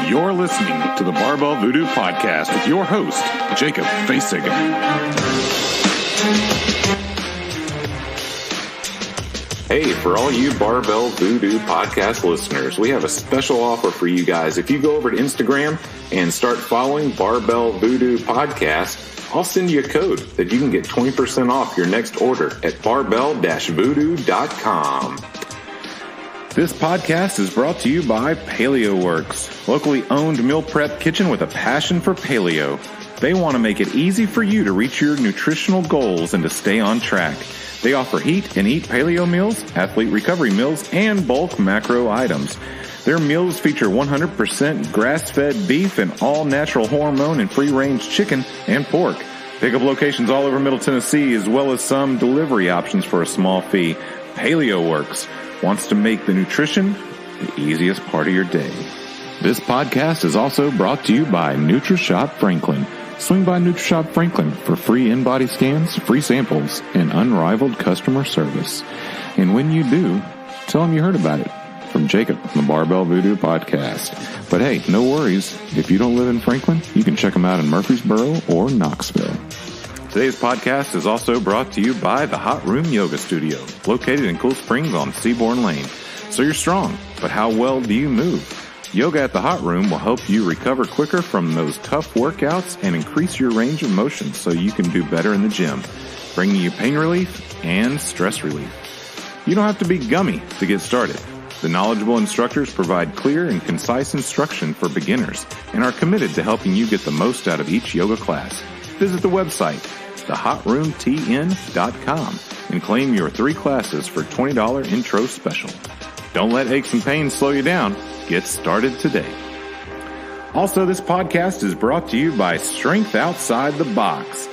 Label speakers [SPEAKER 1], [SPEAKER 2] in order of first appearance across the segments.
[SPEAKER 1] You're listening to the Barbell Voodoo Podcast with your host, Jacob Facig. Hey, for all you Barbell Voodoo Podcast listeners, we have a special offer for you guys. If you go over to Instagram and start following Barbell Voodoo Podcast, I'll send you a code that you can get 20% off your next order at barbell-voodoo.com. This podcast is brought to you by Paleo Works, locally owned meal prep kitchen with a passion for paleo. They want to make it easy for you to reach your nutritional goals and to stay on track. They offer heat and eat paleo meals, athlete recovery meals, and bulk macro items. Their meals feature 100% grass-fed beef and all-natural hormone and free-range chicken and pork. Pickup locations all over Middle Tennessee, as well as some delivery options for a small fee. Paleo Works wants to make the nutrition the easiest part of your day. This podcast is also brought to you by NutriShop Franklin. Swing by NutriShop Franklin for free in-body scans, free samples, and unrivaled customer service. And when you do, tell them you heard about it from Jacob from the Barbell Voodoo Podcast. But hey, no worries. If you don't live in Franklin, you can check them out in Murfreesboro or Knoxville. Today's podcast is also brought to you by the Hot Room Yoga Studio, located in Cool Springs on Seabourn Lane. So you're strong, but how well do you move? Yoga at the Hot Room will help you recover quicker from those tough workouts and increase your range of motion so you can do better in the gym, bringing you pain relief and stress relief. You don't have to be gummy to get started. The knowledgeable instructors provide clear and concise instruction for beginners and are committed to helping you get the most out of each yoga class. Visit the website, thehotroomtn.com, and claim your 3 classes for $20 intro special. Don't let aches and pains slow you down. Get started today. Also, this podcast is brought to you by Strength Outside the Box.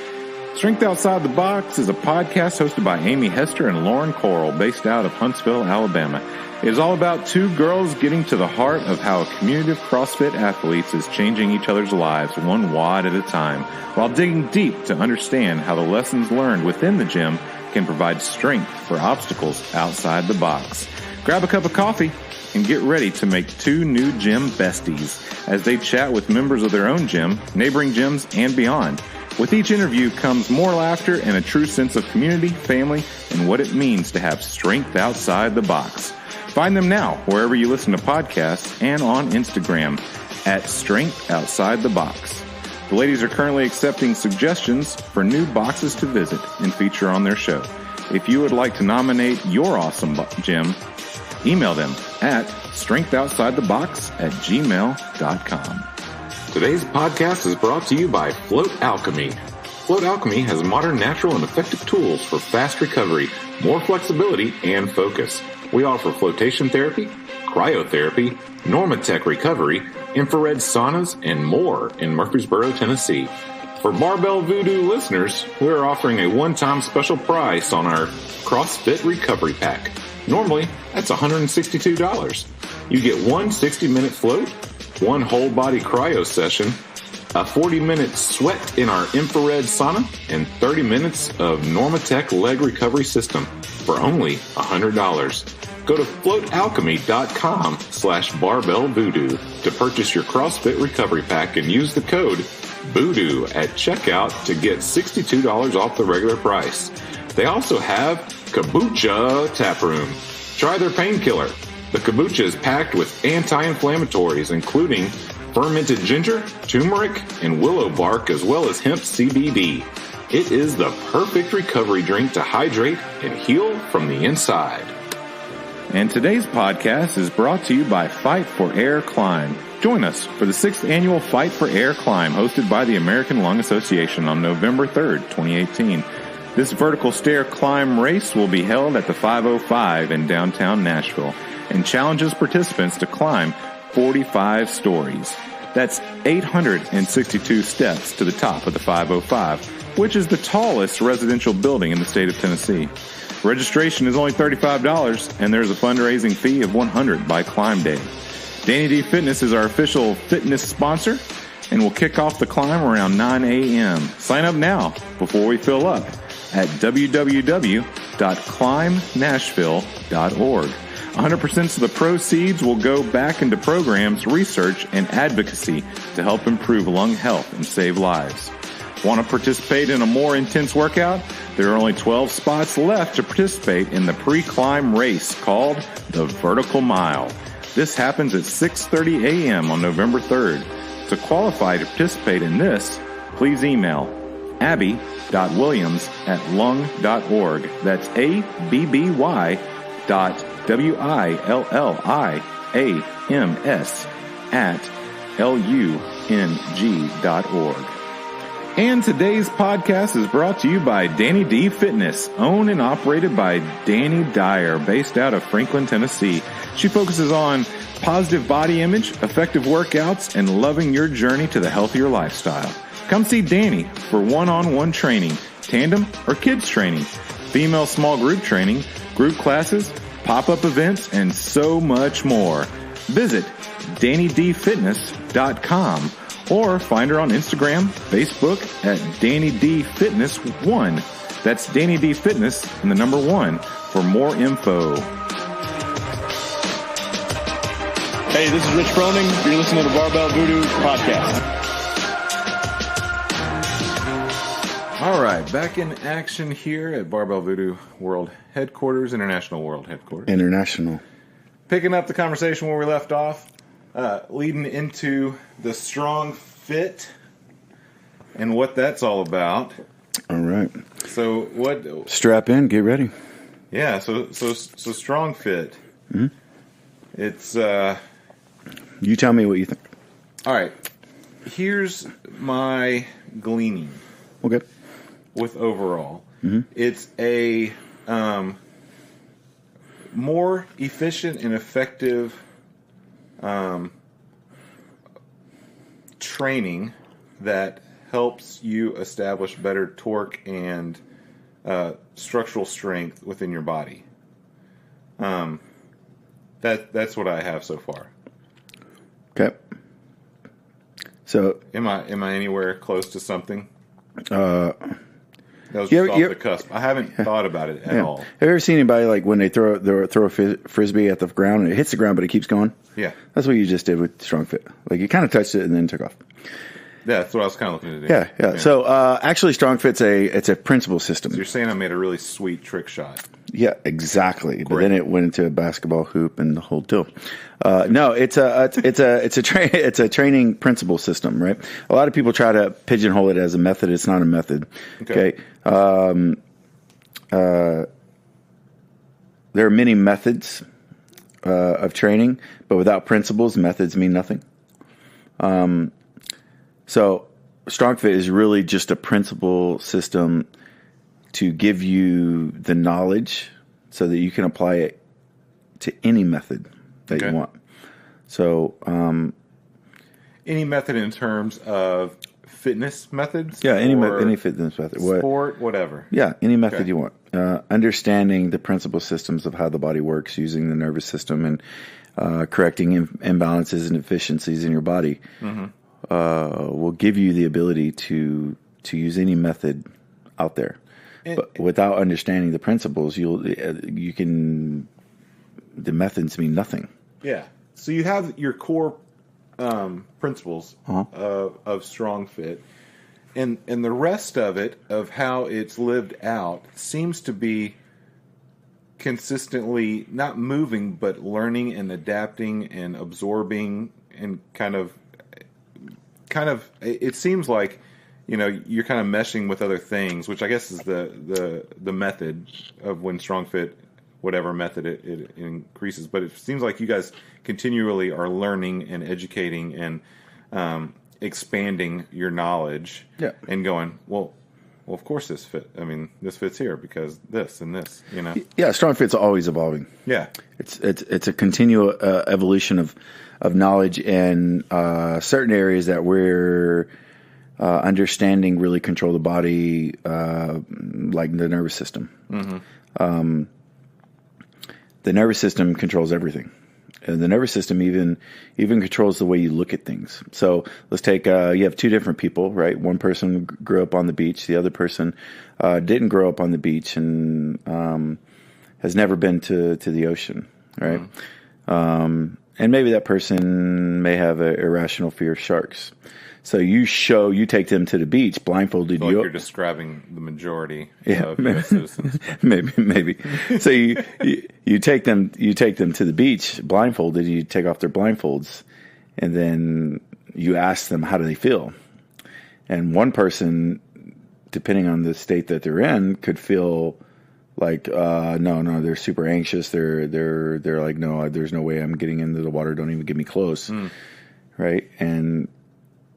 [SPEAKER 1] Strength Outside the Box is a podcast hosted by Amy Hester and Lauren Coral, based out of Huntsville, Alabama. It is all about 2 girls getting to the heart of how a community of CrossFit athletes is changing each other's lives 1 WOD at a time, while digging deep to understand how the lessons learned within the gym can provide strength for obstacles outside the box. Grab a cup of coffee and get ready to make 2 new gym besties as they chat with members of their own gym, neighboring gyms, and beyond. With each interview comes more laughter and a true sense of community, family, and what it means to have strength outside the box. Find them now wherever you listen to podcasts and on Instagram at Strength Outside the Box. The ladies are currently accepting suggestions for new boxes to visit and feature on their show. If you would like to nominate your awesome gym, email them at strengthoutsidethebox@gmail.com. Today's podcast is brought to you by Float Alchemy. Float Alchemy has modern, natural, and effective tools for fast recovery, more flexibility, and focus. We offer flotation therapy, cryotherapy, Normatec recovery, infrared saunas, and more in Murfreesboro, Tennessee. For Barbell Voodoo listeners, we're offering a one-time special price on our CrossFit Recovery Pack. Normally, that's $162. You get 1 60-minute float, 1 whole-body cryo session, a 40-minute sweat in our infrared sauna, and 30 minutes of Normatec leg recovery system for only $100. Go to floatalchemy.com/barbellvoodoo to purchase your CrossFit Recovery Pack and use the code VOODOO at checkout to get $62 off the regular price. They also have Kombucha Tap Room. Try their painkiller. The kombucha is packed with anti-inflammatories, including fermented ginger, turmeric, and willow bark, as well as hemp CBD. It is the perfect recovery drink to hydrate and heal from the inside. And today's podcast is brought to you by Fight for Air Climb. Join us for the 6th annual Fight for Air Climb hosted by the American Lung Association on November 3rd, 2018. This vertical stair climb race will be held at the 505 in downtown Nashville and challenges participants to climb 45 stories. That's 862 steps to the top of the 505, which is the tallest residential building in the state of Tennessee. Registration is only $35, and there's a fundraising fee of $100 by climb day. Danny D Fitness is our official fitness sponsor, and will kick off the climb around 9 a.m. Sign up now before we fill up at www.climbnashville.org. 100% of the proceeds will go back into programs, research, and advocacy to help improve lung health and save lives. Want to participate in a more intense workout? There are only 12 spots left to participate in the pre-climb race called the Vertical Mile. This happens at 6:30 a.m. on November 3rd. To qualify to participate in this, please email abby.williams@lung.org. That's ABBYWILLIAMS@LUNG.org. And today's podcast is brought to you by Danny D Fitness, owned and operated by Danny Dyer, based out of Franklin, Tennessee. She focuses on positive body image, effective workouts, and loving your journey to the healthier lifestyle. Come see Danny for one-on-one training, tandem or kids training, female small group training, group classes, pop-up events, and so much more. Visit DannyDFitness.com or find her on Instagram, Facebook at DannyDFitness1. That's Danny D Fitness and the number 1 for more info.
[SPEAKER 2] Hey, this is Rich Froning. You're listening to the Barbell Voodoo podcast.
[SPEAKER 1] All right, back in action here at Barbell Voodoo World Headquarters, International World Headquarters.
[SPEAKER 3] International.
[SPEAKER 1] Picking up the conversation where we left off, leading into the strong fit and what that's all about.
[SPEAKER 3] All right.
[SPEAKER 1] So what?
[SPEAKER 3] Strap in, get ready.
[SPEAKER 1] Yeah. So strong fit.
[SPEAKER 3] Mm-hmm.
[SPEAKER 1] It's.
[SPEAKER 3] You tell me what you think.
[SPEAKER 1] All right. Here's my gleaning.
[SPEAKER 3] Okay.
[SPEAKER 1] With overall,
[SPEAKER 3] mm-hmm.
[SPEAKER 1] It's a more efficient and effective training that helps you establish better torque and structural strength within your body. That's what I have so far.
[SPEAKER 3] Okay. So
[SPEAKER 1] am I anywhere close to something? That was
[SPEAKER 3] Yeah,
[SPEAKER 1] just off the cusp. I haven't thought about it at all.
[SPEAKER 3] Have you ever seen anybody like when they throw a frisbee at the ground and it hits the ground but it keeps going?
[SPEAKER 1] Yeah.
[SPEAKER 3] That's what you just did with Strong Fit. Like you kind of touched it and then took off.
[SPEAKER 1] Yeah, that's what I was kind of looking to do.
[SPEAKER 3] Yeah. So actually, Strong Fit's it's a principle system.
[SPEAKER 1] So you're saying I made a really sweet trick shot.
[SPEAKER 3] Yeah, exactly. Great. But then it went into a basketball hoop and the whole deal. No, it's a training principle system, right? A lot of people try to pigeonhole it as a method. It's not a method. Okay. There are many methods of training, but without principles, methods mean nothing. So Strong Fit is really just a principle system to give you the knowledge so that you can apply it to any method that you want. So
[SPEAKER 1] any method in terms of fitness methods?
[SPEAKER 3] Yeah, any fitness method.
[SPEAKER 1] Sport, whatever.
[SPEAKER 3] Yeah, any method you want. Understanding the principal systems of how the body works, using the nervous system and correcting imbalances and deficiencies in your body will give you the ability to use any method out there. But without understanding the principles, the methods mean nothing.
[SPEAKER 1] Yeah. So you have your core principles of Strong Fit, and the rest of it, of how it's lived out, seems to be consistently not moving, but learning and adapting and absorbing, and kind of. It seems like, you're kind of meshing with other things, which I guess is the method of when Strong Fit, whatever method it increases. But it seems like you guys continually are learning and educating and expanding your knowledge. Yeah. And going, well, of course this fit. I mean, this fits here because this and this.
[SPEAKER 3] Yeah, Strong Fit's always evolving.
[SPEAKER 1] Yeah.
[SPEAKER 3] It's a continual evolution of knowledge, and certain areas that we're understanding really control the body, like the nervous system. Mm-hmm. The nervous system controls everything. And the nervous system even controls the way you look at things. So let's take, you have two different people, right? One person grew up on the beach. The other person didn't grow up on the beach and has never been to the ocean. right? And maybe that person may have an irrational fear of sharks. So you take them to the beach blindfolded.
[SPEAKER 1] You're describing the majority of U.S. citizens.
[SPEAKER 3] maybe. So you take them to the beach blindfolded. You take off their blindfolds, and then you ask them how do they feel. And one person, depending on the state that they're in, could feel like no, they're super anxious. They're like, no, there's no way I'm getting into the water. Don't even get me close, right? And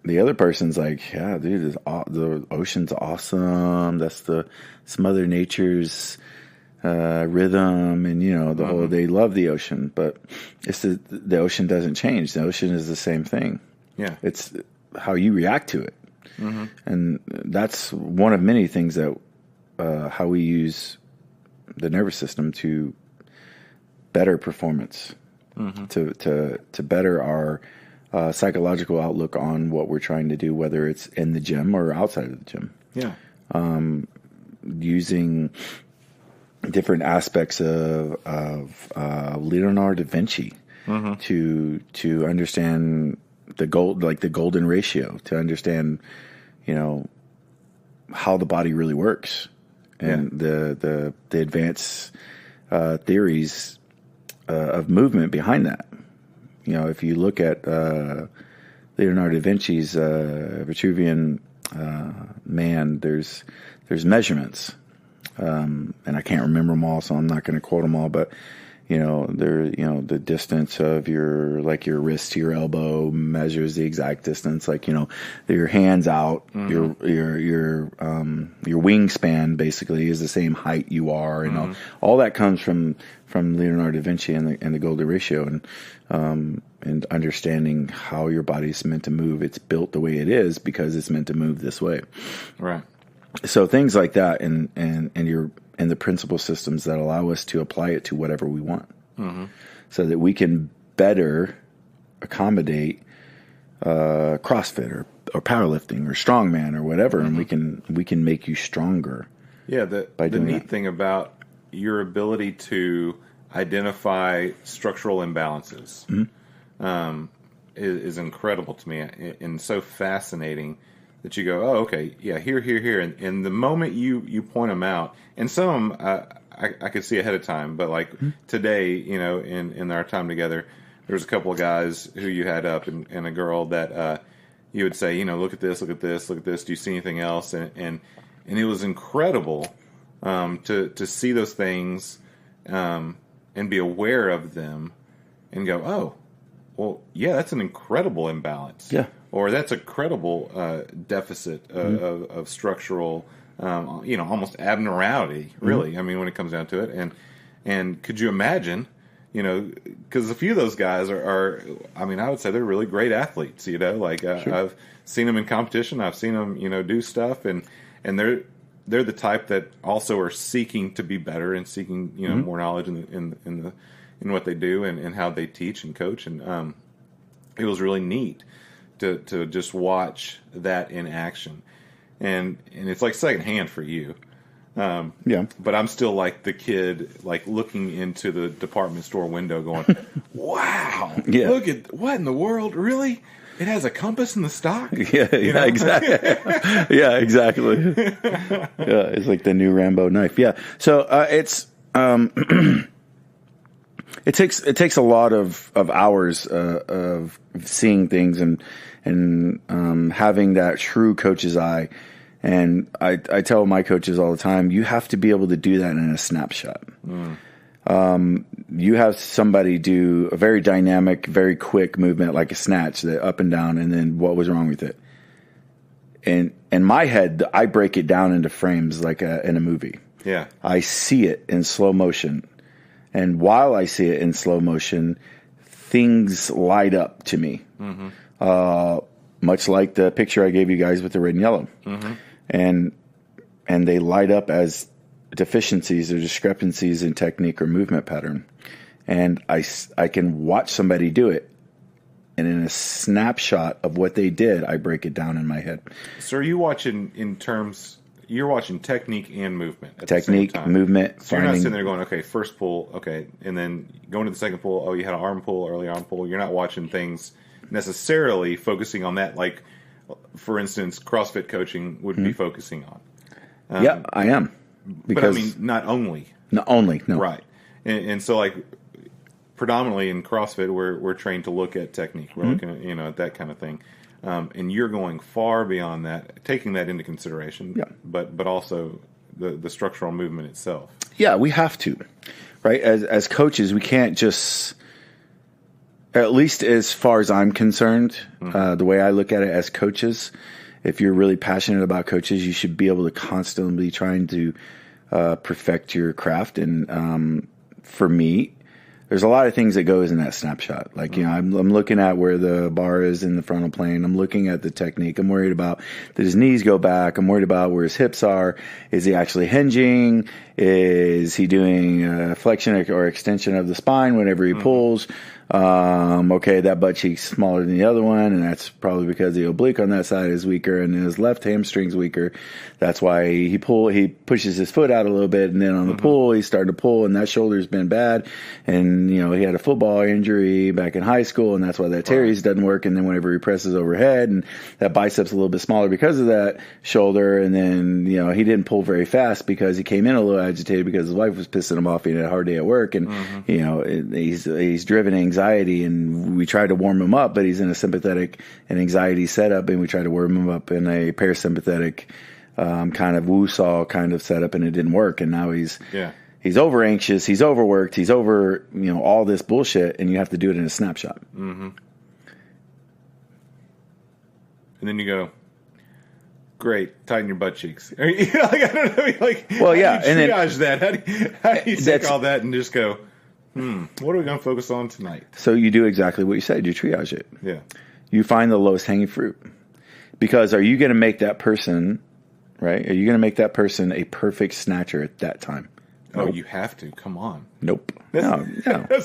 [SPEAKER 3] the other person's like, yeah, dude, the ocean's awesome. It's Mother Nature's rhythm, and the whole. They love the ocean, but it's the ocean doesn't change. The ocean is the same thing.
[SPEAKER 1] Yeah,
[SPEAKER 3] it's how you react to it, and that's one of many things that how we use the nervous system to better performance, to better our psychological outlook on what we're trying to do, whether it's in the gym or outside of the gym.
[SPEAKER 1] Yeah.
[SPEAKER 3] Using different aspects of Leonardo da Vinci to understand the golden ratio, to understand, how the body really works, and the advanced theories of movement behind that. If you look at Leonardo da Vinci's Vitruvian Man, there's measurements, and I can't remember them all, so I'm not going to quote them all. But the distance of your wrist to your elbow measures the exact distance. Your hands out, your wingspan basically is the same height you are, and all that comes from Leonardo da Vinci and the golden ratio, and understanding how your body's meant to move. It's built the way it is because it's meant to move this way.
[SPEAKER 1] Right.
[SPEAKER 3] So things like that, and the principle systems that allow us to apply it to whatever we want, so that we can better accommodate CrossFit or powerlifting or strongman or whatever, and we can make you stronger.
[SPEAKER 1] Yeah, the neat thing about your ability to identify structural imbalances is incredible to me, and so fascinating that you go, oh, okay, yeah, here. And the moment you point them out, and some I could see ahead of time, but today, in our time together, there was a couple of guys who you had up and a girl that you would say, look at this, do you see anything else? And it was incredible to see those things and be aware of them and go, oh, well, yeah, that's an incredible imbalance.
[SPEAKER 3] Yeah.
[SPEAKER 1] Or that's a credible deficit of structural, almost abnormality, really. I mean, when it comes down to it. And could you imagine, because a few of those guys are, I would say they're really great athletes, Sure. I've seen them in competition. I've seen them, do stuff, and they're the type that also are seeking to be better and seeking, more knowledge in what they do and how they teach and coach. And it was really neat to just watch that in action, and it's like secondhand for you.
[SPEAKER 3] Yeah.
[SPEAKER 1] But I'm still like the kid, looking into the department store window, going, "Wow, look at what in the world, really." It has a compass in the stock?
[SPEAKER 3] Yeah, exactly. Yeah, exactly. Yeah, it's like the new Rambo knife. Yeah. So it's it takes a lot of hours of seeing things and having that true coach's eye. And I tell my coaches all the time, you have to be able to do that in a snapshot. You have somebody do a very dynamic, very quick movement like a snatch, that up and down, and then what was wrong with it? And in my head, I break it down into frames like in a movie.
[SPEAKER 1] Yeah.
[SPEAKER 3] I see it in slow motion. And while I see it in slow motion, things light up to me. Much like the picture I gave you guys with the red and yellow. And they light up as deficiencies or discrepancies in technique or movement pattern. And I can watch somebody do it, and in a snapshot of what they did, I break it down in my head.
[SPEAKER 1] So are you watching in terms, you're watching technique and movement at
[SPEAKER 3] Technique,
[SPEAKER 1] the same time.
[SPEAKER 3] movement,
[SPEAKER 1] So you're not sitting there going, okay, first pull, okay, and then going to the second pull, oh, you had an arm pull, early arm pull. You're not watching things necessarily focusing on that, like, for instance, CrossFit coaching would be focusing on.
[SPEAKER 3] Yeah, I am.
[SPEAKER 1] But I mean, not only.
[SPEAKER 3] Not only, no.
[SPEAKER 1] Right. And so, like, predominantly in CrossFit, we're trained to look at technique. We're looking at, at that kind of thing. And you're going far beyond that, taking that into consideration, but also the structural movement itself. Yeah,
[SPEAKER 3] we have to, right? As coaches, we can't just, at least as far as I'm concerned, the way I look at it as coaches, if you're really passionate about coaches, you should be able to constantly be trying to perfect your craft. And for me, there's a lot of things that goes in that snapshot. Like, I'm looking at where the bar is in the frontal plane. I'm looking at the technique. I'm worried about that his knees go back. I'm worried about where his hips are. Is he actually hinging? Is he doing a flexion or extension of the spine whenever he pulls? Okay, that butt cheek's smaller than the other one, and that's probably because the oblique on that side is weaker and his left hamstring's weaker. That's why he pushes his foot out a little bit, and then on the pull, he's starting to pull, and that shoulder's been bad. And, he had a football injury back in high school, and that's why that teres doesn't work. And then whenever he presses overhead, and that bicep's a little bit smaller because of that shoulder, and then, he didn't pull very fast because he came in a little agitated because his wife was pissing him off. He had a hard day at work, and, he's driven anxiety, and we tried to warm him up, but he's in a sympathetic and anxiety setup, and we tried to warm him up in a parasympathetic kind of woo-saw kind of setup, and it didn't work. And now he's over anxious, he's overworked, he's over all this bullshit, and you have to do it in a snapshot.
[SPEAKER 1] And then you go, great, tighten your butt cheeks. I don't know,
[SPEAKER 3] well, yeah,
[SPEAKER 1] how do you triage that? How do you take all that and just go, what are we going to focus on tonight?
[SPEAKER 3] So you do exactly what you said. You triage it.
[SPEAKER 1] Yeah.
[SPEAKER 3] You find the lowest hanging fruit. Because are you going to make that person, right? Are you going to make that person a perfect snatcher at that time?
[SPEAKER 1] Oh, nope. You have to. Come on.
[SPEAKER 3] Nope. No.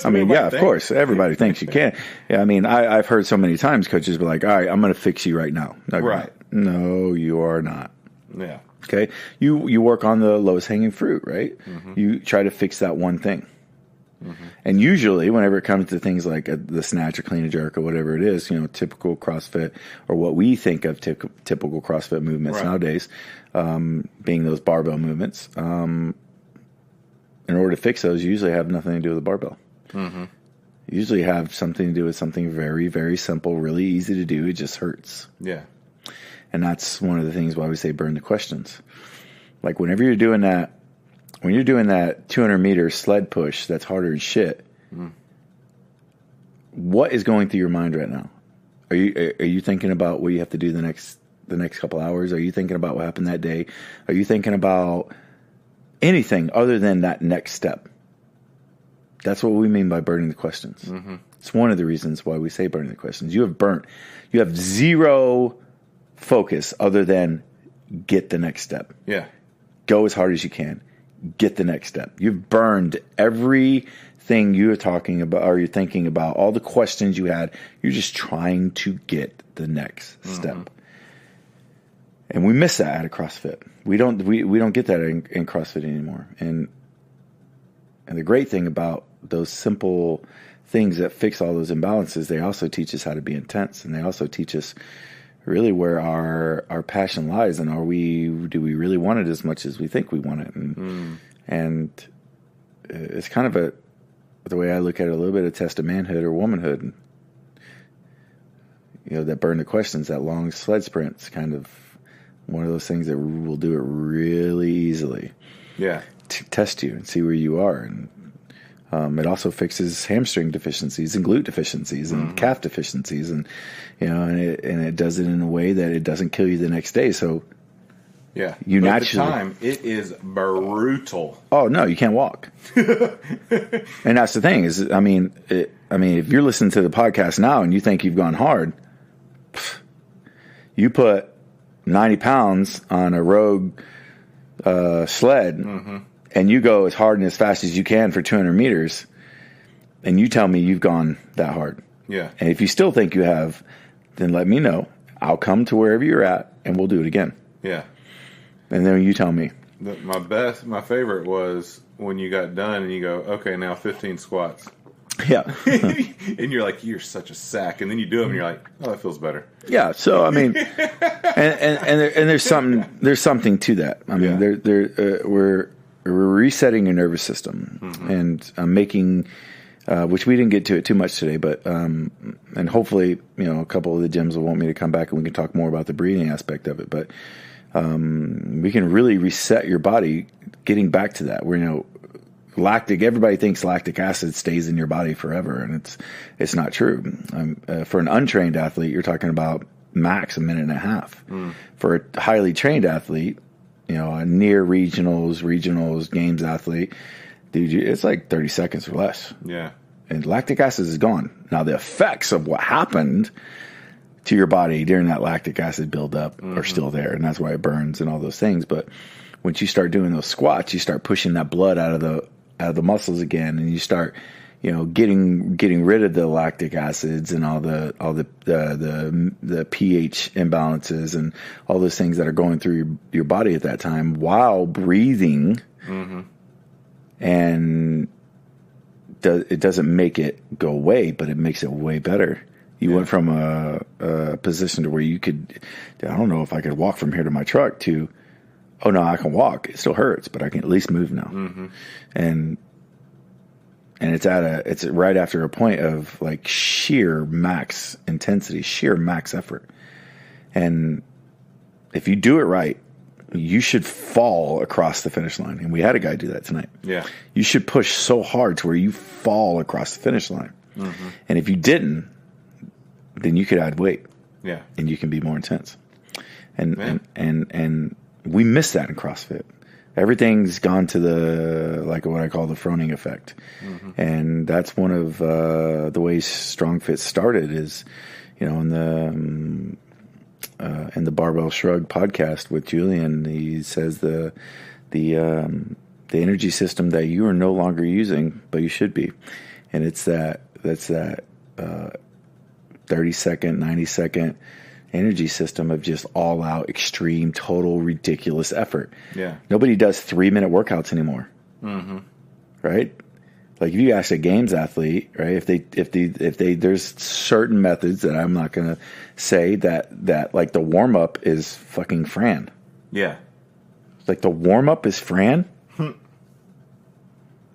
[SPEAKER 3] I mean, yeah, of course. Everybody thinks you can. Yeah, I mean, I've heard so many times coaches be like, all right, I'm going to fix you right now. No,
[SPEAKER 1] right.
[SPEAKER 3] No, you are not.
[SPEAKER 1] Yeah.
[SPEAKER 3] Okay. You work on the lowest hanging fruit, right? You try to fix that one thing. And usually, whenever it comes to things like the snatch or clean and jerk or whatever it is, typical CrossFit or what we think of typical CrossFit movements nowadays, being those barbell movements, in order to fix those, you usually have nothing to do with the barbell. You usually have something to do with something very, very simple, really easy to do. It just hurts.
[SPEAKER 1] Yeah.
[SPEAKER 3] And that's one of the things why we say burn the questions. Like whenever you're doing that, when you're doing that 200-meter sled push, that's harder than shit. What is going through your mind right now? Are you thinking about what you have to do the next couple hours? Are you thinking about what happened that day? Are you thinking about anything other than that next step? That's what we mean by burning the questions. It's one of the reasons why we say burning the questions. You have zero focus other than get the next step.
[SPEAKER 1] Yeah.
[SPEAKER 3] Go as hard as you can. Get the next step. You've burned everything you're talking about or you're thinking about, all the questions you had. You're just trying to get the next step. And we miss that out of CrossFit. We don't get that in CrossFit anymore. And the great thing about those simple things that fix all those imbalances, they also teach us how to be intense, and they also teach us really where our passion lies, and do we really want it as much as we think we want it? And it's kind of the way I look at it, a little bit of test of manhood or womanhood. That burn the questions, that long sled sprint's kind of one of those things that will do it really easily.
[SPEAKER 1] Yeah.
[SPEAKER 3] To test you and see where you are. And it also fixes hamstring deficiencies and glute deficiencies and calf deficiencies, and and it does it in a way that it doesn't kill you the next day. So
[SPEAKER 1] yeah,
[SPEAKER 3] you
[SPEAKER 1] but
[SPEAKER 3] naturally,
[SPEAKER 1] at the time it is brutal.
[SPEAKER 3] Oh no, you can't walk. And that's the thing is, if you're listening to the podcast now and you think you've gone hard, you put 90 pounds on a Rogue sled. And you go as hard and as fast as you can for 200 meters, and you tell me you've gone that hard.
[SPEAKER 1] Yeah.
[SPEAKER 3] And if you still think you have, then let me know. I'll come to wherever you're at, and we'll do it again.
[SPEAKER 1] Yeah.
[SPEAKER 3] And then you tell me.
[SPEAKER 1] My favorite was when you got done and you go, okay, now 15 squats.
[SPEAKER 3] Yeah.
[SPEAKER 1] And you're like, you're such a sack. And then you do them and you're like, oh, that feels better.
[SPEAKER 3] Yeah. So, I mean, and there's something to that. I mean, we're resetting your nervous system and making, which we didn't get to it too much today, but, and hopefully, a couple of the gyms will want me to come back and we can talk more about the breathing aspect of it. But, we can really reset your body getting back to that where, everybody thinks lactic acid stays in your body forever, and it's not true. For an untrained athlete, you're talking about max a minute and a half. For a highly trained athlete, a near regionals, games athlete, dude, it's like 30 seconds or less.
[SPEAKER 1] Yeah.
[SPEAKER 3] And lactic acid is gone. Now, the effects of what happened to your body during that lactic acid buildup are still there, and that's why it burns and all those things. But once you start doing those squats, you start pushing that blood out of the muscles again, and you start, getting rid of the lactic acids and all the pH imbalances and all those things that are going through your body at that time while breathing. And it doesn't make it go away, but it makes it way better. You went from a position to where you could, I don't know if I could walk from here to my truck, to, oh no, I can walk. It still hurts, but I can at least move now. And it's right after a point of like sheer max intensity, sheer max effort. And if you do it right, you should fall across the finish line. And we had a guy do that tonight.
[SPEAKER 1] Yeah.
[SPEAKER 3] You should push so hard to where you fall across the finish line. And if you didn't, then you could add weight.
[SPEAKER 1] Yeah.
[SPEAKER 3] And you can be more intense. And we miss that in CrossFit. Everything's gone to what I call the Froning effect. And that's one of the ways StrongFit started is, in the Barbell Shrug podcast with Julian, he says the energy system that you are no longer using, but you should be. And that's that 30-second, 90-second energy system of just all out, extreme, total, ridiculous effort.
[SPEAKER 1] Yeah.
[SPEAKER 3] Nobody does 3-minute workouts anymore. Right? Like if you ask a games athlete, right? If they there's certain methods that I'm not going to say that like the warm up is fucking Fran.
[SPEAKER 1] Yeah.
[SPEAKER 3] Like the warm up is Fran? You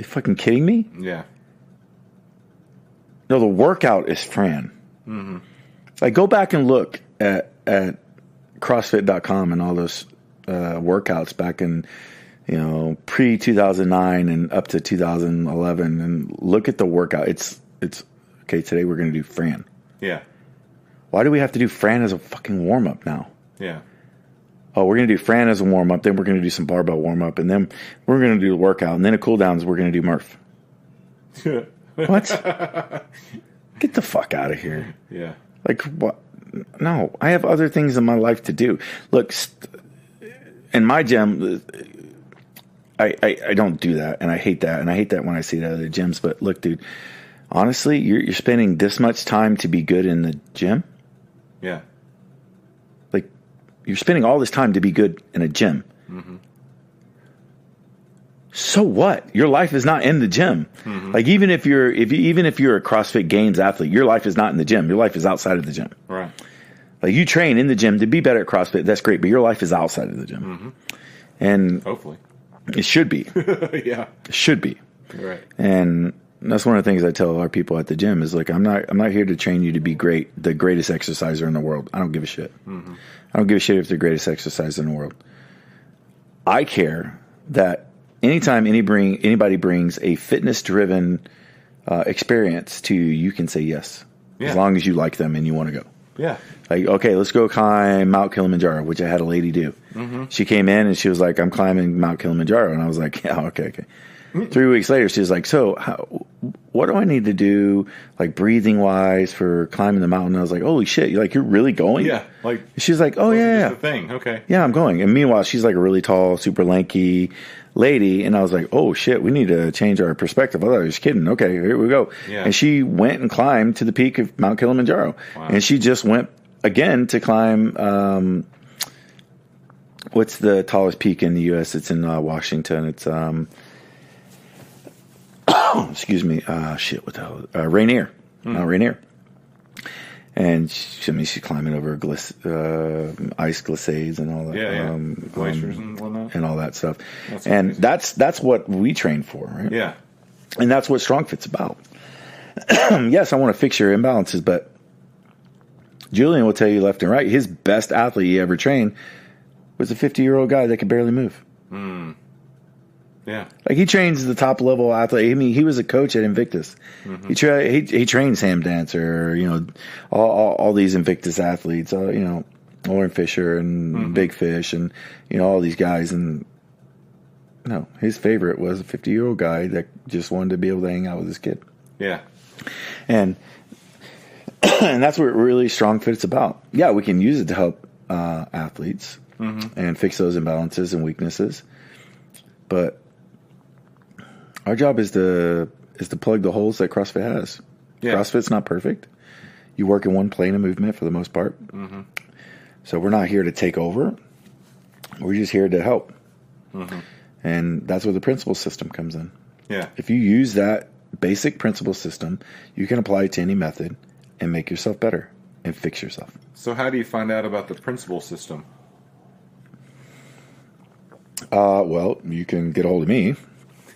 [SPEAKER 3] fucking kidding me?
[SPEAKER 1] Yeah.
[SPEAKER 3] No, the workout is Fran. Like go back and look at CrossFit.com and all those workouts back in, pre 2009 and up to 2011, and look at the workout. It's okay. Today we're going to do Fran.
[SPEAKER 1] Yeah.
[SPEAKER 3] Why do we have to do Fran as a fucking warm up now?
[SPEAKER 1] Yeah.
[SPEAKER 3] Oh, we're going to do Fran as a warm up, then we're going to do some barbell warm up, and then we're going to do the workout, and then a cool downs. We're going to do Murph. What? Get the fuck out of here.
[SPEAKER 1] Yeah.
[SPEAKER 3] Like what? No, I have other things in my life to do. Look, in my gym, I don't do that, and I hate that, and I hate that when I see it at other gyms. But look, dude, honestly, you're spending this much time to be good in the gym.
[SPEAKER 1] Yeah.
[SPEAKER 3] Like you're spending all this time to be good in a gym. So what? Your life is not in the gym. Like even if you're a CrossFit Games athlete, your life is not in the gym. Your life is outside of the gym.
[SPEAKER 1] Right.
[SPEAKER 3] Like you train in the gym to be better at CrossFit. That's great, but your life is outside of the gym. And
[SPEAKER 1] hopefully
[SPEAKER 3] it should be.
[SPEAKER 1] Yeah.
[SPEAKER 3] It should be.
[SPEAKER 1] Right.
[SPEAKER 3] And that's one of the things I tell our people at the gym is like, I'm not here to train you to be the greatest exerciser in the world. I don't give a shit. I don't give a shit if they're the greatest exerciser in the world. I care that anytime anybody brings a fitness-driven experience to you, you can say yes. As long as you like them and you want to go.
[SPEAKER 1] Yeah.
[SPEAKER 3] Like, okay, let's go climb Mount Kilimanjaro, which I had a lady do. She came in and she was like, I'm climbing Mount Kilimanjaro. And I was like, yeah, okay. 3 weeks later, she was like, so what do I need to do, like breathing-wise for climbing the mountain? And I was like, holy shit, you're really going?
[SPEAKER 1] Yeah. Like
[SPEAKER 3] she's like, oh, yeah.
[SPEAKER 1] The thing. Okay.
[SPEAKER 3] Yeah, I'm going. And meanwhile, she's like a really tall, super lanky lady. And I was like, oh, shit, we need to change our perspective. I thought I was kidding. Okay, here we go.
[SPEAKER 1] Yeah.
[SPEAKER 3] And she went and climbed to the peak of Mount Kilimanjaro. Wow. And she just went again to climb what's the tallest peak in the U.S.? It's in Washington. It's excuse me. Shit. What the hell? Rainier. Mount Rainier. And she's climbing over ice glissades and all that.
[SPEAKER 2] Glaciers and whatnot.
[SPEAKER 3] And all that stuff.
[SPEAKER 2] That's
[SPEAKER 3] and
[SPEAKER 2] amazing.
[SPEAKER 3] that's what we train for, right?
[SPEAKER 2] Yeah.
[SPEAKER 3] And that's what StrongFit's about. Yes, I want to fix your imbalances, but Julian will tell you left and right, his best athlete he ever trained was a 50-year-old guy that could barely move.
[SPEAKER 2] Yeah.
[SPEAKER 3] Like, he trains the top level athlete. I mean, he was a coach at Invictus. He trained Sam Dancer, all these Invictus athletes, Lauren Fisher and Big Fish and, all these guys. And no, his favorite was a 50-year-old guy that just wanted to be able to hang out with his kid.
[SPEAKER 2] Yeah.
[SPEAKER 3] And that's what really StrongFit's about. Yeah, we can use it to help athletes and fix those imbalances and weaknesses. But our job is to plug the holes that CrossFit has. Yeah. CrossFit's not perfect. You work in one plane of movement for the most part. So we're not here to take over. We're just here to help. And that's where the principle system comes in.
[SPEAKER 2] Yeah.
[SPEAKER 3] If you use that basic principle system, you can apply it to any method and make yourself better and fix yourself.
[SPEAKER 2] So how do you find out about the principle system?
[SPEAKER 3] Well, you can get a hold of me.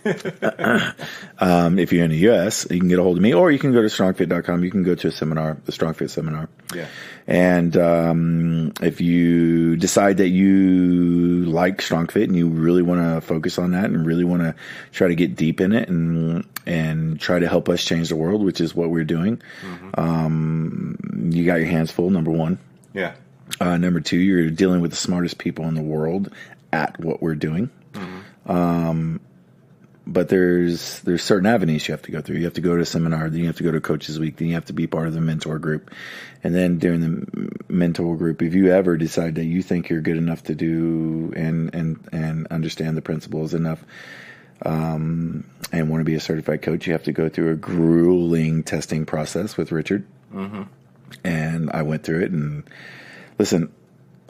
[SPEAKER 3] If you're in the U.S., you can get a hold of me, or you can go to strongfit.com. You can go to a seminar, the StrongFit seminar.
[SPEAKER 2] Yeah.
[SPEAKER 3] And if you decide that you like StrongFit and you really want to focus on that and really want to try to get deep in it and try to help us change the world, which is what we're doing, you got your hands full, number one.
[SPEAKER 2] Yeah.
[SPEAKER 3] Number two, you're dealing with the smartest people in the world at what we're doing. But there's certain avenues you have to go through. You have to go to a seminar, then you have to go to Coaches Week, then you have to be part of the mentor group. And then during the mentor group, if you ever decide that you think you're good enough to do and understand the principles enough and want to be a certified coach, you have to go through a grueling testing process with Richard. And I went through it. And listen,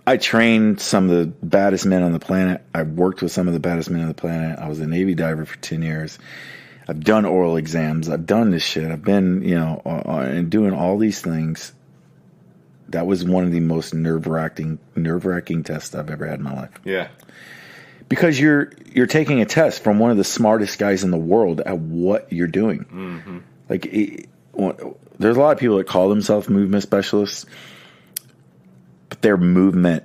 [SPEAKER 3] I trained some of the baddest men on the planet. I've worked with some of the baddest men on the planet. I was a Navy diver for 10 years. I've done oral exams. I've done this shit. I've been, and doing all these things. That was one of the most nerve-wracking tests I've ever had in my life.
[SPEAKER 2] Yeah.
[SPEAKER 3] Because you're taking a test from one of the smartest guys in the world at what you're doing. Like, there's a lot of people that call themselves movement specialists. They're movement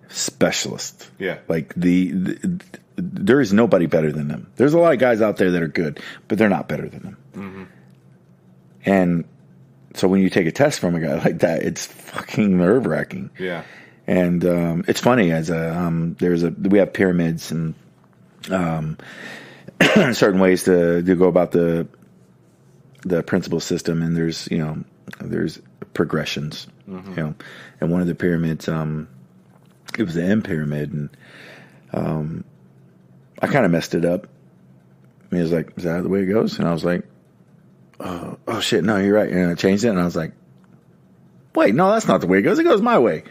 [SPEAKER 3] specialists.
[SPEAKER 2] Yeah.
[SPEAKER 3] Like there is nobody better than them. There's a lot of guys out there that are good, but they're not better than them. And so when you take a test from a guy like that, it's fucking nerve wracking.
[SPEAKER 2] Yeah.
[SPEAKER 3] And it's funny we have pyramids and certain ways to go about the principle system, and there's progressions. And one of the pyramids, it was the M pyramid, and I kind of messed it up. And he was like, "Is that the way it goes?" And I was like, "Oh shit, no, you're right." And I changed it, and I was like, "Wait, no, that's not the way it goes. It goes my way."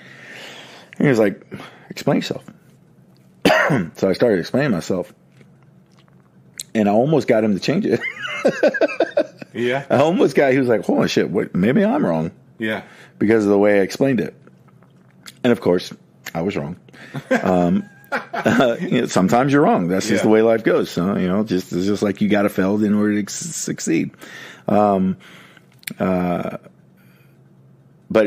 [SPEAKER 3] And he was like, "Explain yourself." So I started explaining myself, and I almost got him to change it.
[SPEAKER 2] Yeah.
[SPEAKER 3] I almost got. He was like, "Hold on, shit, wait, maybe I'm wrong."
[SPEAKER 2] Yeah.
[SPEAKER 3] Because of the way I explained it. And of course, I was wrong. Sometimes you're wrong. That's just the way life goes. So, it's just like you got to fail in order to succeed. But it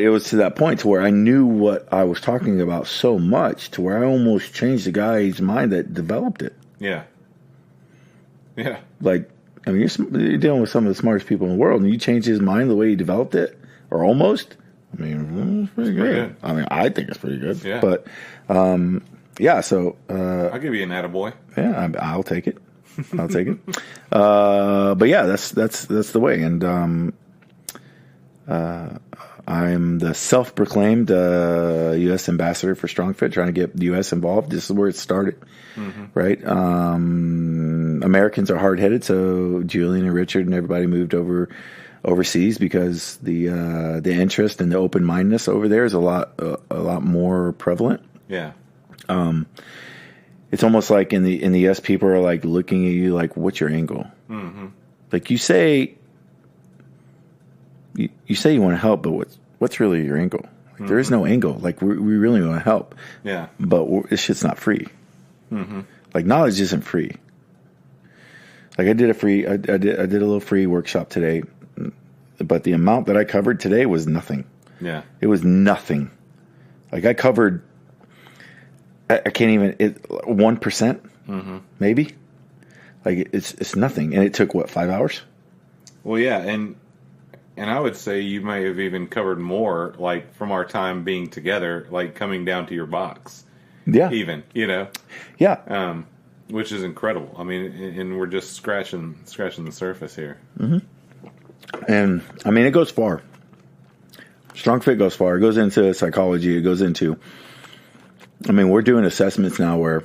[SPEAKER 3] was to that point to where I knew what I was talking about so much to where I almost changed the guy's mind that developed it.
[SPEAKER 2] Yeah. Yeah.
[SPEAKER 3] Like, I mean, you're dealing with some of the smartest people in the world, and you change his mind the way he developed it, or almost. I mean, it's pretty good. I mean, I think it's pretty good.
[SPEAKER 2] Yeah.
[SPEAKER 3] But, so.
[SPEAKER 2] I'll give you an attaboy.
[SPEAKER 3] Yeah, I'll take it. I'll take it. But yeah, that's the way. And I'm the self-proclaimed U.S. ambassador for StrongFit, trying to get the U.S. involved. This is where it started, right? Americans are hard-headed, so Julian and Richard and everybody moved overseas because the interest and the open-mindedness over there is a lot more prevalent.
[SPEAKER 2] Yeah.
[SPEAKER 3] It's almost like in the yes, people are like looking at you like, what's your angle? Mm-hmm. Like you say you want to help, but what's really your angle? Like, there is no angle. Like we really want to help.
[SPEAKER 2] Yeah.
[SPEAKER 3] But this shit's not free. Mm-hmm. Like knowledge isn't free. Like I did a little free workshop today, but the amount that I covered today was nothing.
[SPEAKER 2] Yeah.
[SPEAKER 3] It was nothing. Like I covered, I can't even, 1%, maybe. Like it's nothing. And it took, 5 hours?
[SPEAKER 2] Well, yeah, and I would say you may have even covered more, like, from our time being together, like, coming down to your box.
[SPEAKER 3] Yeah.
[SPEAKER 2] Even,
[SPEAKER 3] Yeah.
[SPEAKER 2] Which is incredible. I mean, and we're just scratching the surface here.
[SPEAKER 3] Mm-hmm. And, I mean, it goes far. Strong Fit goes far. It goes into psychology. It goes into, I mean, we're doing assessments now where,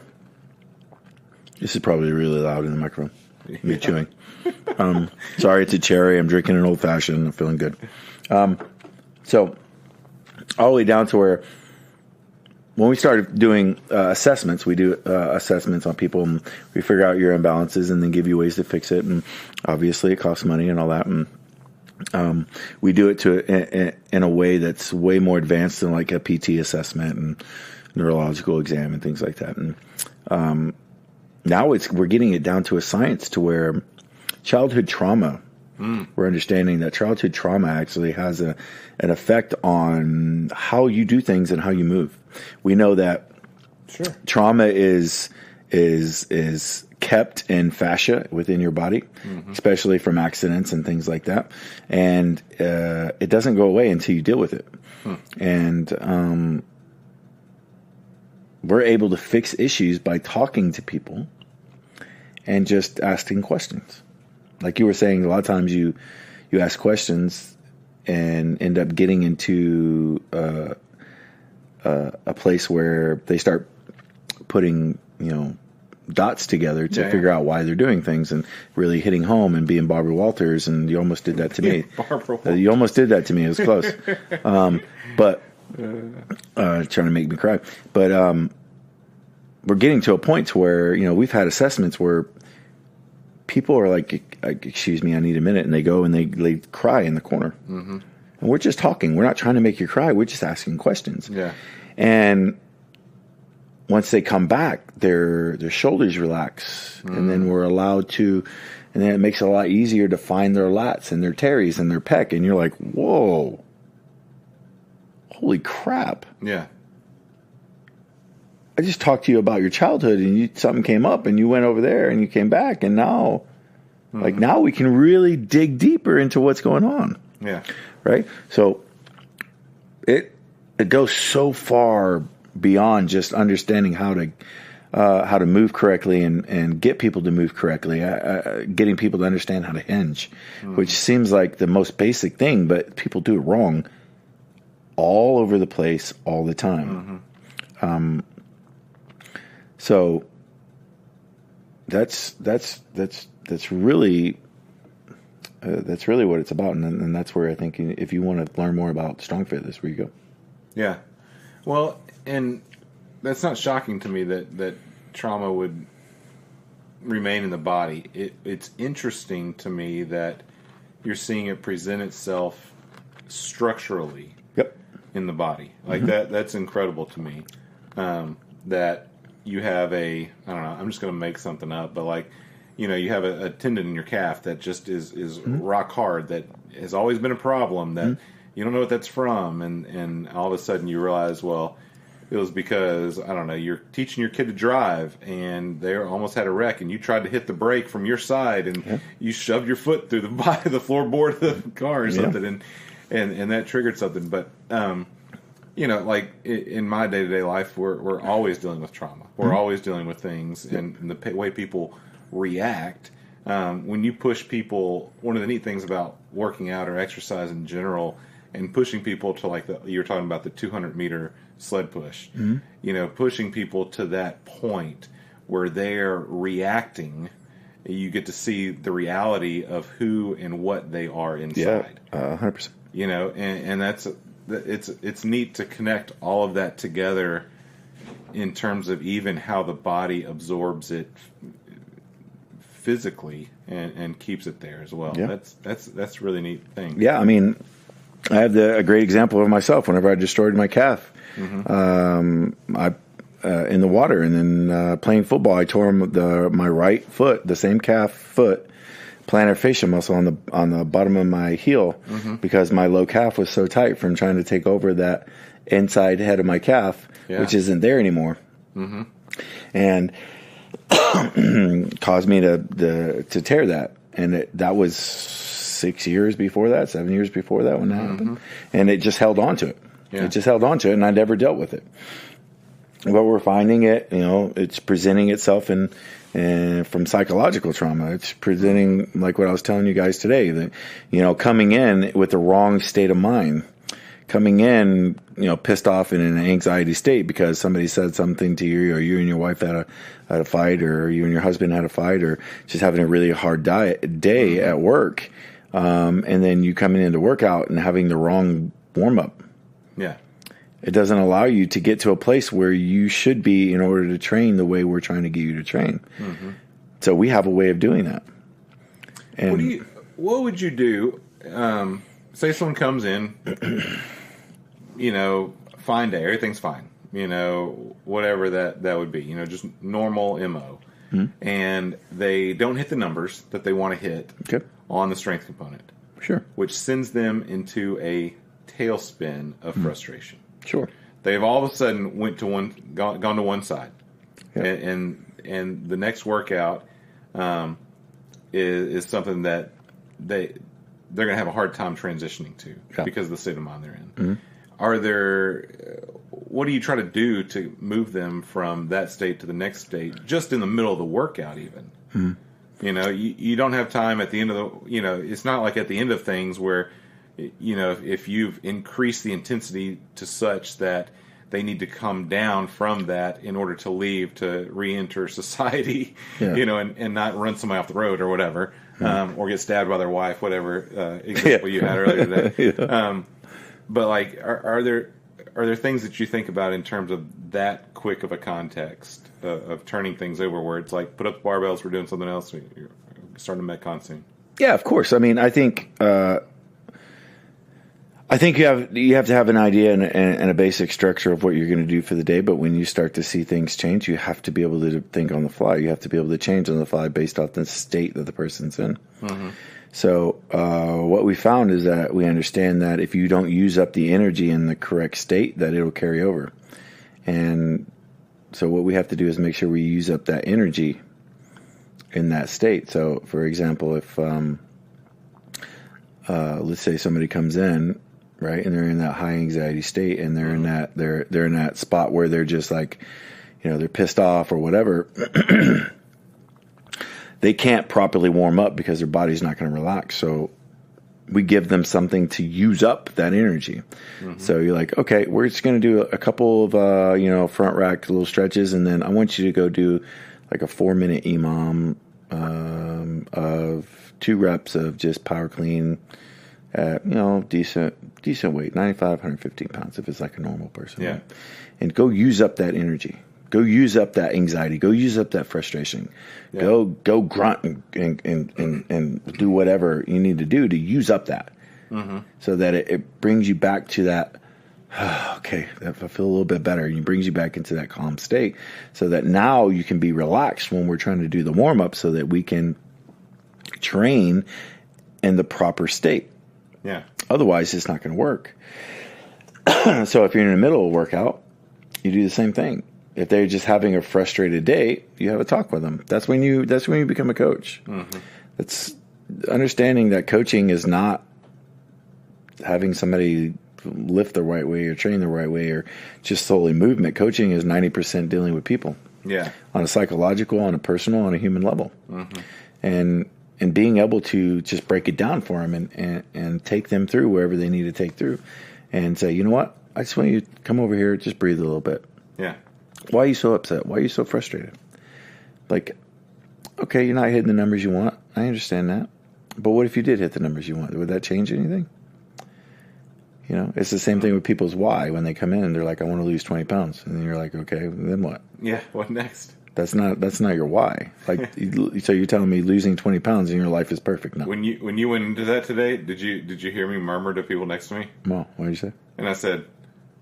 [SPEAKER 3] this is probably really loud in the microphone. Me chewing. Sorry, it's a cherry. I'm drinking an old fashioned. I'm feeling good. So, all the way down to where, when we started doing assessments, we do assessments on people, and we figure out your imbalances and then give you ways to fix it. And obviously, it costs money and all that. And we do it in a way that's way more advanced than like a PT assessment and neurological exam and things like that. And now we're getting it down to a science to where childhood trauma. We're understanding that childhood trauma actually has an effect on how you do things and how you move. We know that trauma is kept in fascia within your body, especially from accidents and things like that. And it doesn't go away until you deal with it. And we're able to fix issues by talking to people and just asking questions. Like you were saying, a lot of times you ask questions and end up getting into a place where they start putting, dots together to figure out why they're doing things and really hitting home and being Barbara Walters. And you almost did that to me. You almost did that to me. It was close. But trying to make me cry. But we're getting to a point to where, we've had assessments where people are like, excuse me, I need a minute. And they go and they cry in the corner. Mm-hmm. And we're just talking. We're not trying to make you cry. We're just asking questions. Yeah. And once they come back, their shoulders relax. And then we're allowed to, and then it makes it a lot easier to find their lats and their teres and their pec. And you're like, whoa, holy crap.
[SPEAKER 2] Yeah.
[SPEAKER 3] I just talked to you about your childhood and something came up and you went over there and you came back and now, now we can really dig deeper into what's going on.
[SPEAKER 2] Yeah.
[SPEAKER 3] Right? So it goes so far beyond just understanding how to move correctly and get people to move correctly, getting people to understand how to hinge, which seems like the most basic thing, but people do it wrong all over the place all the time. So that's really what it's about, and that's where I think if you want to learn more about Strong Fit, that's where you go.
[SPEAKER 2] Yeah, well, and that's not shocking to me that trauma would remain in the body. It's interesting to me that you're seeing it present itself structurally.
[SPEAKER 3] Yep.
[SPEAKER 2] In the body, like that's incredible to me. That you have I don't know, I'm just going to make something up, but like, you have a tendon in your calf that just is rock hard, that has always been a problem, that you don't know what that's from, and all of a sudden you realize, well, it was because, I don't know, you're teaching your kid to drive, and they almost had a wreck, and you tried to hit the brake from your side, and you shoved your foot through the floorboard of the car or something, and that triggered something. But like in my day-to-day life, we're always dealing with trauma. We're always dealing with things, and the way people react. When you push people, one of the neat things about working out or exercise in general, and pushing people to, like, you're talking about the 200-meter sled push, pushing people to that point where they're reacting, you get to see the reality of who and what they are inside.
[SPEAKER 3] Yeah, 100%.
[SPEAKER 2] And that's... It's neat to connect all of that together in terms of even how the body absorbs it physically and keeps it there as well.
[SPEAKER 3] Yeah.
[SPEAKER 2] That's a really neat thing.
[SPEAKER 3] Yeah, I mean, I have a great example of myself. Whenever I destroyed my calf, I in the water, and then playing football, I tore my right foot, the same calf foot, plantar fascia muscle on the bottom of my heel, because my low calf was so tight from trying to take over that inside head of my calf, which isn't there anymore, and caused me to tear that. And that was 7 years before that when that happened, and it just held on to it. It just held on to it, and I never dealt with it. But we're finding it, it's presenting itself in from psychological trauma. It's presenting, like what I was telling you guys today, that, coming in with the wrong state of mind, coming in, pissed off and in an anxiety state because somebody said something to you, or you and your wife had a fight, or you and your husband had a fight, or just having a really hard day at work. And then you coming into workout and having the wrong warm up.
[SPEAKER 2] Yeah.
[SPEAKER 3] It doesn't allow you to get to a place where you should be in order to train the way we're trying to get you to train. So we have a way of doing that. And
[SPEAKER 2] what would you do? Say someone comes in, fine day, everything's fine, whatever that would be, just normal MO. And they don't hit the numbers that they want to hit on the strength component.
[SPEAKER 3] Sure.
[SPEAKER 2] Which sends them into a tailspin of frustration.
[SPEAKER 3] Sure.
[SPEAKER 2] They've all of a sudden gone to one side, and the next workout is something that they're going to have a hard time transitioning to because of the state of mind they're in. What do you try to do to move them from that state to the next state, just in the middle of the workout, even? You don't have time at the end of it's not like at the end of things where, if you've increased the intensity to such that they need to come down from that in order to leave to re-enter society, and not run somebody off the road or whatever, or get stabbed by their wife, whatever example you had earlier today. But like, are there things that you think about in terms of that quick of a context of turning things over, where it's like, put up the barbells, we're doing something else, you're starting a Metcon soon? Yeah,
[SPEAKER 3] of course. I mean, I think you have to have an idea and a basic structure of what you're going to do for the day. But when you start to see things change, you have to be able to think on the fly. You have to be able to change on the fly based off the state that the person's in. So what we found is that we understand that if you don't use up the energy in the correct state, that it'll carry over. And so what we have to do is make sure we use up that energy in that state. So, for example, if let's say somebody comes in, right, and they're in that high anxiety state, and they're in that they're in that spot where they're just like, they're pissed off or whatever. They can't properly warm up because their body's not going to relax. So we give them something to use up that energy. So you're like, okay, we're just going to do a couple of front rack little stretches, and then I want you to go do like a 4-minute EMOM of 2 reps of just power clean at, decent weight, 95, 115 pounds if it's like a normal person.
[SPEAKER 2] Yeah.
[SPEAKER 3] Right? And go use up that energy. Go use up that anxiety. Go use up that frustration. Yeah. Go grunt and do whatever you need to do to use up that, so that it brings you back to that. Okay, I feel a little bit better. And it brings you back into that calm state, so that now you can be relaxed when we're trying to do the warm up, so that we can train in the proper state.
[SPEAKER 2] Yeah.
[SPEAKER 3] Otherwise, it's not going to work. So if you're in the middle of a workout, you do the same thing. If they're just having a frustrated day, you have a talk with them. That's when you become a coach. That's understanding that coaching is not having somebody lift the right way or train the right way or just solely movement. Coaching is 90% dealing with people.
[SPEAKER 2] Yeah.
[SPEAKER 3] On a psychological, on a personal, on a human level. And being able to just break it down for them and take them through wherever they need to take through, and say, you know what, I just want you to come over here, just breathe a little bit.
[SPEAKER 2] Yeah.
[SPEAKER 3] Why are you so upset? Why are you so frustrated? Like, okay, you're not hitting the numbers you want. I understand that. But what if you did hit the numbers you want? Would that change anything? You know, it's the same thing with people's why when they come in and they're like, I want to lose 20 pounds. And then you're like, okay, then what?
[SPEAKER 2] Yeah. What next?
[SPEAKER 3] That's not your why. Like, so you're telling me losing 20 pounds in your life is perfect? No.
[SPEAKER 2] When you went into that today, did you hear me murmur to people next to me?
[SPEAKER 3] Well, what did you say?
[SPEAKER 2] And I said,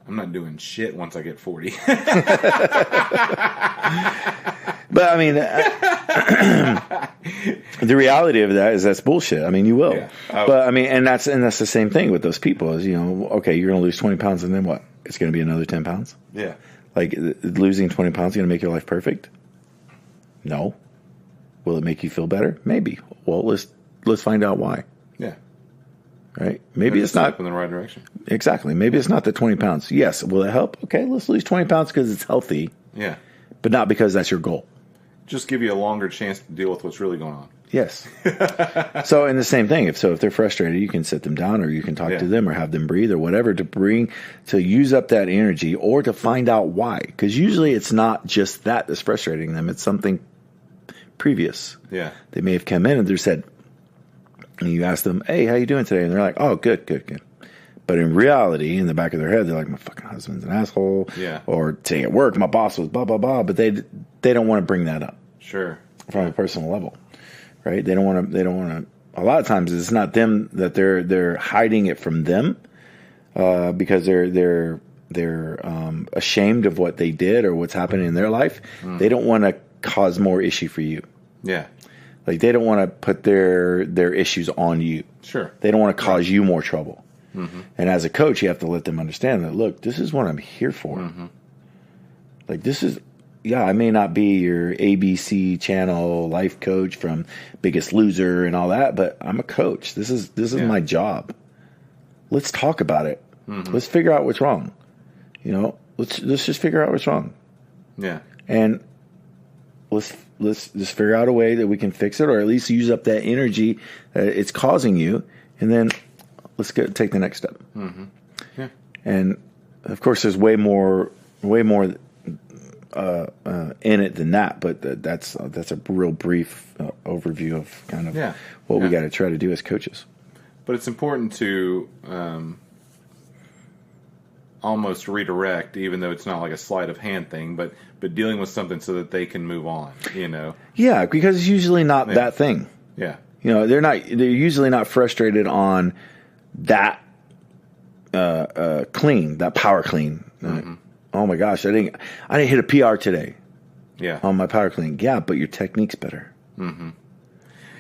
[SPEAKER 2] I'm not doing shit once I get 40.
[SPEAKER 3] But I mean, the reality of that is that's bullshit. I mean, you will. Yeah. But I mean, and that's the same thing with those people is, you know, okay, you're going to lose 20 pounds and then what? It's going to be another 10 pounds?
[SPEAKER 2] Yeah.
[SPEAKER 3] Like losing 20 pounds is going to make your life perfect? No. Will it make you feel better? Maybe. Well, let's find out why.
[SPEAKER 2] Yeah.
[SPEAKER 3] Right? Maybe it's not
[SPEAKER 2] in the right direction.
[SPEAKER 3] Exactly. Maybe it's not the 20 pounds. Yes. Will it help? Okay, let's lose 20 pounds because it's healthy.
[SPEAKER 2] Yeah.
[SPEAKER 3] But not because that's your goal.
[SPEAKER 2] Just give you a longer chance to deal with what's really going on.
[SPEAKER 3] Yes. So, and the same thing. If they're frustrated, you can sit them down, or you can talk to them, or have them breathe, or whatever to use up that energy, or to find out why. Because usually it's not just that's frustrating them; it's something previous.
[SPEAKER 2] Yeah.
[SPEAKER 3] They may have come in and they said, and you ask them, "Hey, how you doing today?" And they're like, "Oh, good." But in reality, in the back of their head, they're like, "My fucking husband's an asshole."
[SPEAKER 2] Yeah.
[SPEAKER 3] Or today at work, my boss was blah blah blah. But they don't want to bring that up.
[SPEAKER 2] Sure.
[SPEAKER 3] From a personal level. Right? They don't want to. A lot of times, it's not them that they're hiding it from them, because they're ashamed of what they did or what's happening in their life. They don't want to cause more issue for you.
[SPEAKER 2] Yeah,
[SPEAKER 3] like they don't want to put their issues on you.
[SPEAKER 2] Sure,
[SPEAKER 3] they don't want to cause you more trouble. Mm-hmm. And as a coach, you have to let them understand that. Look, this is what I'm here for. Mm-hmm. Like this is. Yeah, I may not be your ABC channel life coach from Biggest Loser and all that, but I'm a coach. This is my job. Let's talk about it. Mm-hmm. Let's figure out what's wrong. You know, let's just figure out what's wrong.
[SPEAKER 2] Yeah,
[SPEAKER 3] and let's just figure out a way that we can fix it, or at least use up that energy that it's causing you, and then let's take the next step.
[SPEAKER 2] Mm-hmm. Yeah,
[SPEAKER 3] and of course, there's way more. In it than that, but that's a real brief overview of kind of what we got to try to do as coaches.
[SPEAKER 2] But it's important to almost redirect, even though it's not like a sleight of hand thing, but dealing with something so that they can move on. You know? Yeah,
[SPEAKER 3] because it's usually not that thing.
[SPEAKER 2] Yeah,
[SPEAKER 3] you know, they're usually not frustrated on that clean, that power clean. Mm-hmm. Oh my gosh, I didn't hit a PR today.
[SPEAKER 2] Yeah.
[SPEAKER 3] On my power clean. Yeah, but your technique's better.
[SPEAKER 2] Mm-hmm.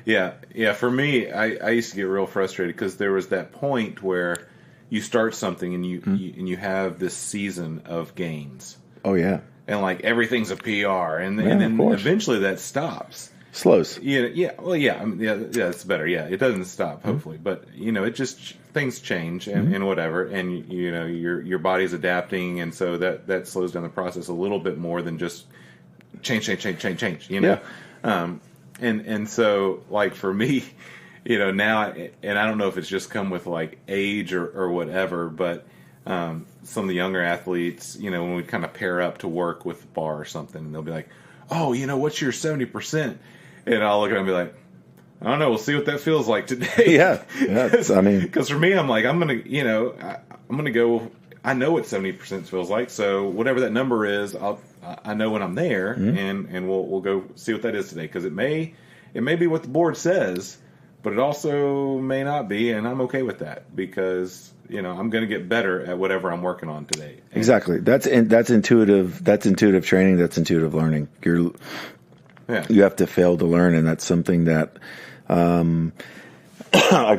[SPEAKER 2] Yeah. For me, I used to get real frustrated because there was that point where you start something and you have this season of gains.
[SPEAKER 3] Oh yeah.
[SPEAKER 2] And like everything's a PR, and then eventually that stops.
[SPEAKER 3] Slows.
[SPEAKER 2] Yeah. Well, yeah. It's better. Yeah, it doesn't stop. Hopefully, but it just things change and whatever, and your body's adapting, and so that slows down the process a little bit more than just change.
[SPEAKER 3] Yeah.
[SPEAKER 2] And so like for me, now, and I don't know if it's just come with like age or whatever, but some of the younger athletes, when we kind of pair up to work with the bar or something, and they'll be like, "Oh, what's your 70%?" And I'll look at them and be like, I don't know. We'll see what that feels like today.
[SPEAKER 3] Yeah.
[SPEAKER 2] Because for me, I'm like, I'm going to go, I know what 70% feels like. So whatever that number is, I know when I'm there, and we'll go see what that is today. Because it may be what the board says, but it also may not be. And I'm okay with that because, I'm going to get better at whatever I'm working on today. And
[SPEAKER 3] exactly. That's intuitive. That's intuitive training. That's intuitive learning. You have to fail to learn, and that's something that a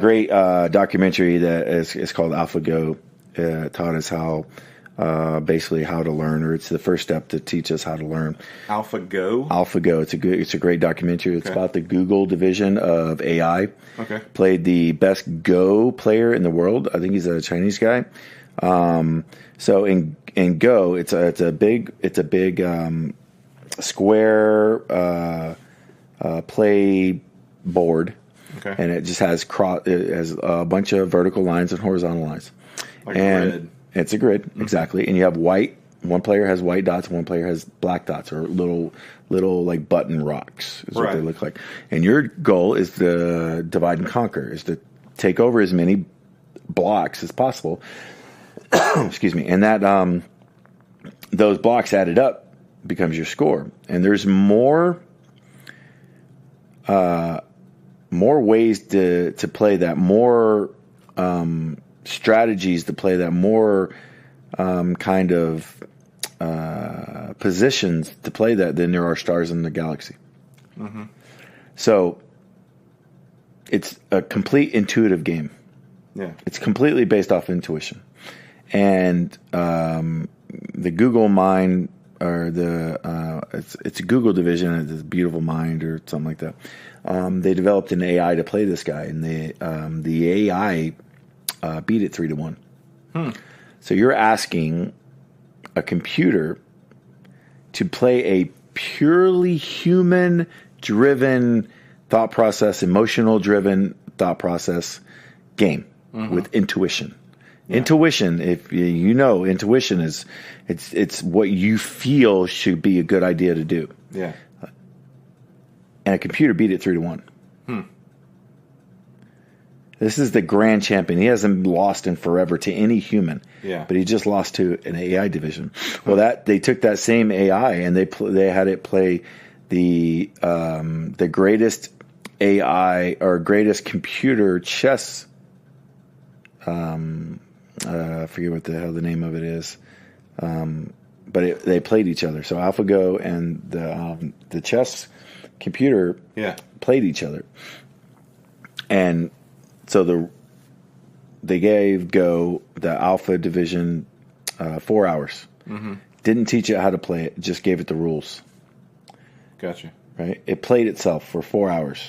[SPEAKER 3] great documentary that is called AlphaGo taught us how basically how to learn, or it's the first step to teach us how to learn. AlphaGo. It's a great documentary. It's about the Google division of AI.
[SPEAKER 2] Okay.
[SPEAKER 3] Played the best Go player in the world. I think he's a Chinese guy. So in Go, it's a big square play board, and it just has a bunch of vertical lines and horizontal lines,
[SPEAKER 2] like a grid.
[SPEAKER 3] It's a grid, exactly. And you have white. One player has white dots. One player has black dots, or little like button rocks is what they look like. And your goal is to divide and conquer, is to take over as many blocks as possible. Excuse me. And that those blocks added up becomes your score. And there's more ways to play that, more strategies to play that, more kind of positions to play that than there are stars in the galaxy. Mm-hmm. So it's a complete intuitive game.
[SPEAKER 2] Yeah,
[SPEAKER 3] it's completely based off intuition, and the Google Mind, or it's a Google division, it's Beautiful Mind or something like that. They developed an AI to play this guy, and the AI beat it 3-1. So you're asking a computer to play a purely human-driven thought process, emotional-driven thought process game with intuition. Yeah. Intuition, if you know, intuition is it's what you feel should be a good idea to do.
[SPEAKER 2] Yeah.
[SPEAKER 3] And a computer beat it 3-1. This is the grand champion. He hasn't lost in forever to any human.
[SPEAKER 2] Yeah.
[SPEAKER 3] But he just lost to an AI division. Well, they took that same AI and they had it play the greatest AI or greatest computer chess. I forget what the hell the name of it is. But they played each other. So AlphaGo and the chess computer played each other. And so they gave Go, the Alpha division, 4 hours. Mm-hmm. Didn't teach it how to play it, just gave it the rules.
[SPEAKER 2] Gotcha.
[SPEAKER 3] Right? It played itself for 4 hours.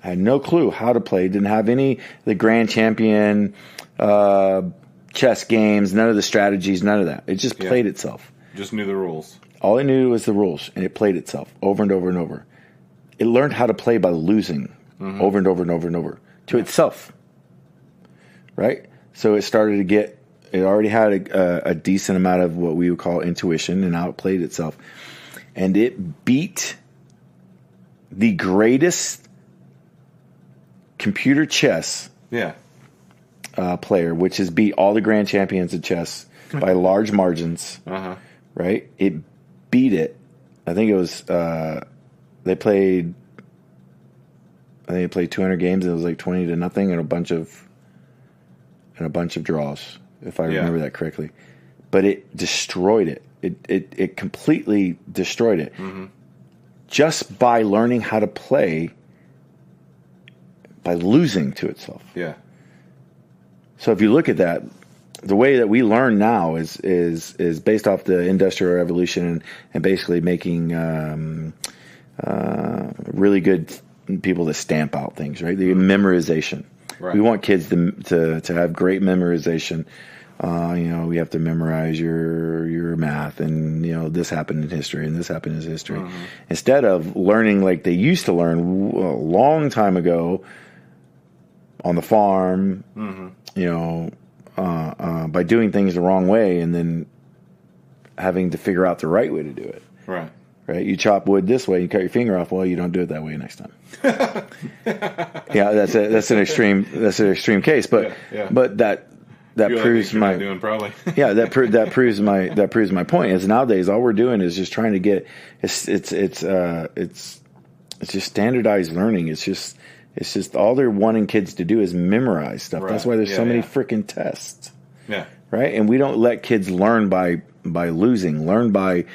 [SPEAKER 3] I had no clue how to play. Didn't have the grand champion chess games, none of the strategies, none of that. It just played itself.
[SPEAKER 2] Just knew the rules.
[SPEAKER 3] All it knew was the rules, and it played itself over and over and over. It learned how to play by losing over and over and over and over to itself. Right? So it started to get, it already had a decent amount of what we would call intuition, and now it played itself. And it beat the greatest computer chess player, which has beat all the grand champions of chess by large margins. Right? It beat it. I think it was they played 200 games, and it was like 20-0 and a bunch of draws, if I remember that correctly. But it destroyed it. It completely destroyed it just by learning how to play by losing to itself.
[SPEAKER 2] Yeah.
[SPEAKER 3] So if you look at that, the way that we learn now is based off the Industrial Revolution and basically making really good people to stamp out things, right? The memorization. Right. We want kids to have great memorization. We have to memorize your math, and this happened in history and this happened in history, instead of learning like they used to learn a long time ago on the farm. By doing things the wrong way and then having to figure out the right way to do it.
[SPEAKER 2] Right.
[SPEAKER 3] Right. You chop wood this way, you cut your finger off. Well, you don't do it that way next time. Yeah, that's an extreme case, but that proves my
[SPEAKER 2] doing probably.
[SPEAKER 3] Yeah, that proves my point. Is nowadays all we're doing is just trying to get it's just standardized learning. It's just all they're wanting kids to do is memorize stuff. Right. That's why there's so many freaking tests.
[SPEAKER 2] Yeah.
[SPEAKER 3] Right? And we don't let kids learn by losing, learn by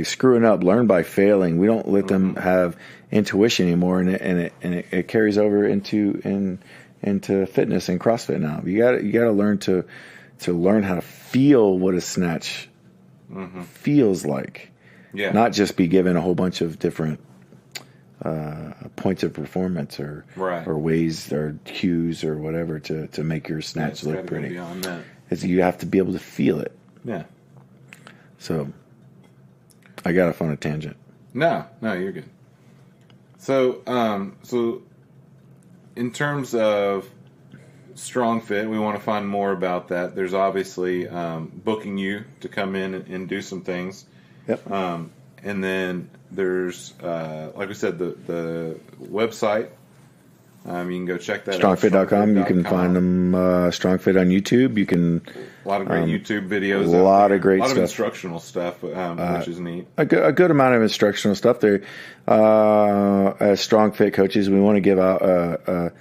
[SPEAKER 3] screwing up, learn by failing. We don't let them have intuition anymore, and it carries over into fitness and CrossFit now. You got to learn to learn how to feel what a snatch feels like.
[SPEAKER 2] Yeah.
[SPEAKER 3] Not just be given a whole bunch of different points of performance or ways or cues or whatever to make your snatch look pretty.
[SPEAKER 2] Beyond that.
[SPEAKER 3] You have to be able to feel it.
[SPEAKER 2] Yeah.
[SPEAKER 3] So I got off on a tangent.
[SPEAKER 2] No, you're good. So in terms of Strong Fit, we want to find more about that. There's obviously booking you to come in and do some things.
[SPEAKER 3] Yep.
[SPEAKER 2] And then there's, like we said, the website. You can go check that
[SPEAKER 3] Strongfit.com. You can find them Strongfit on YouTube. You can
[SPEAKER 2] a lot of great YouTube videos.
[SPEAKER 3] A lot of great
[SPEAKER 2] stuff. A lot
[SPEAKER 3] stuff.
[SPEAKER 2] of instructional stuff, which is neat.
[SPEAKER 3] A good amount of instructional stuff there. As StrongFit coaches, we want to give out a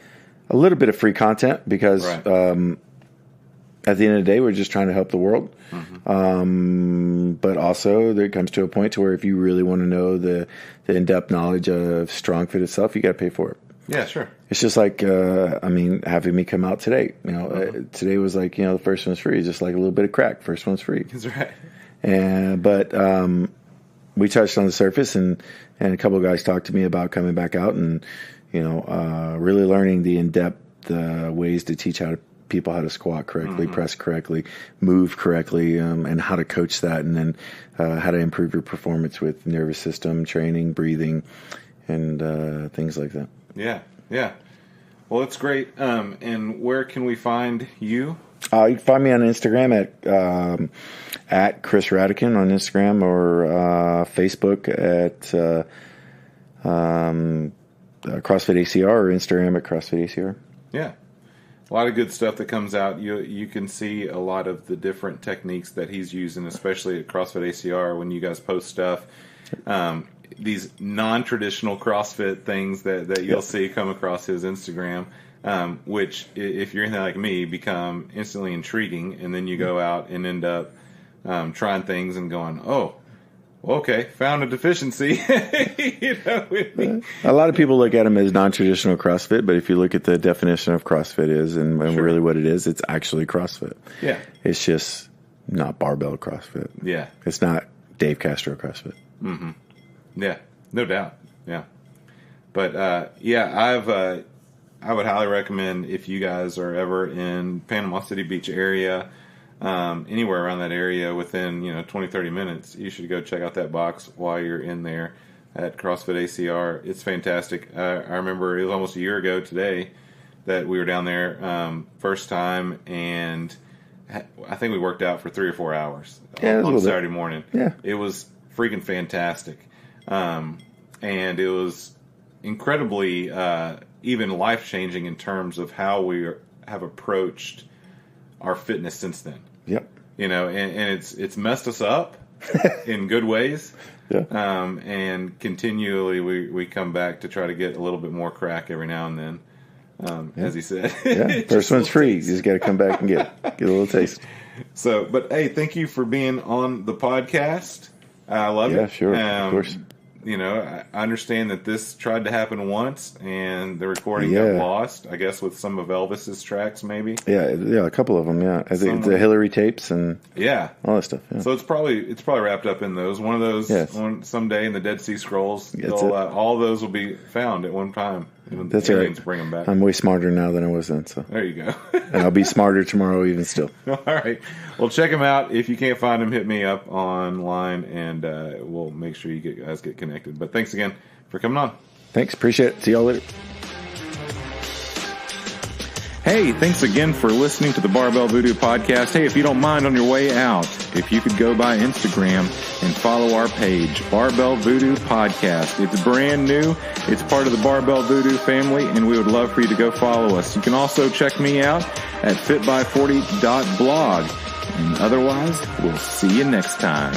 [SPEAKER 3] little bit of free content because at the end of the day, we're just trying to help the world. But also, there comes to a point to where if you really want to know the in-depth knowledge of StrongFit itself, you got to pay for it.
[SPEAKER 2] Yeah, sure.
[SPEAKER 3] It's just like, having me come out today. Today was like, the first one's free. Just like a little bit of crack. First one's free.
[SPEAKER 2] That's right.
[SPEAKER 3] But we touched on the surface, and a couple of guys talked to me about coming back out and, really learning the in-depth ways to teach people how to squat correctly, press correctly, move correctly, and how to coach that, and then how to improve your performance with nervous system training, breathing, and things like that.
[SPEAKER 2] Yeah. Well, it's great. And where can we find you?
[SPEAKER 3] You can find me on Instagram at Kris Radican on Instagram, or Facebook at CrossFit ACR, or Instagram at CrossFit ACR.
[SPEAKER 2] Yeah. A lot of good stuff that comes out. You can see a lot of the different techniques that he's using, especially at CrossFit ACR when you guys post stuff. These non-traditional CrossFit things that you'll see come across his Instagram, which, if you're anything like me, become instantly intriguing, and then you go out and end up trying things and going, oh, okay, found a deficiency.
[SPEAKER 3] A lot of people look at them as non-traditional CrossFit, but if you look at the definition of CrossFit and really what it is, it's actually CrossFit.
[SPEAKER 2] Yeah.
[SPEAKER 3] It's just not barbell CrossFit.
[SPEAKER 2] Yeah.
[SPEAKER 3] It's not Dave Castro CrossFit.
[SPEAKER 2] Mm-hmm. Yeah, no doubt. Yeah. But, I would highly recommend, if you guys are ever in Panama City Beach area, anywhere around that area within 20-30 minutes, you should go check out that box while you're in there at CrossFit ACR. It's fantastic. I remember it was almost a year ago today that we were down there first time, and I think we worked out for 3 or 4 hours on Saturday morning.
[SPEAKER 3] Yeah.
[SPEAKER 2] It was freaking fantastic. And it was incredibly even life-changing in terms of how we have approached our fitness since then.
[SPEAKER 3] Yep.
[SPEAKER 2] And it's messed us up in good ways.
[SPEAKER 3] Yeah.
[SPEAKER 2] And continually we come back to try to get a little bit more crack every now and then. As he said.
[SPEAKER 3] Yeah. First one's free. You just got to come back and get a little taste.
[SPEAKER 2] So, but hey, thank you for being on the podcast. I love it.
[SPEAKER 3] Yeah, sure. Of course.
[SPEAKER 2] I understand that this tried to happen once, and the recording got lost, I guess, with some of Elvis's tracks, maybe. Yeah,
[SPEAKER 3] a couple of them, yeah. I think the Hillary tapes and all that stuff. Yeah.
[SPEAKER 2] So it's probably wrapped up in those. One of those, someday in the Dead Sea Scrolls, all of those will be found at one time.
[SPEAKER 3] That's right.
[SPEAKER 2] Bring them back.
[SPEAKER 3] I'm way smarter now than I was then. So
[SPEAKER 2] there you go.
[SPEAKER 3] And I'll be smarter tomorrow even still.
[SPEAKER 2] All right. Well, check him out. If you can't find him, hit me up online, and we'll make sure you guys get connected. But thanks again for coming on.
[SPEAKER 3] Thanks. Appreciate it. See y'all later.
[SPEAKER 1] Hey, thanks again for listening to the Barbell Voodoo podcast. Hey, if you don't mind on your way out, if you could go by Instagram and follow our page, Barbell Voodoo Podcast. It's brand new. It's part of the Barbell Voodoo family, and we would love for you to go follow us. You can also check me out at fitby40.blog. And otherwise, we'll see you next time.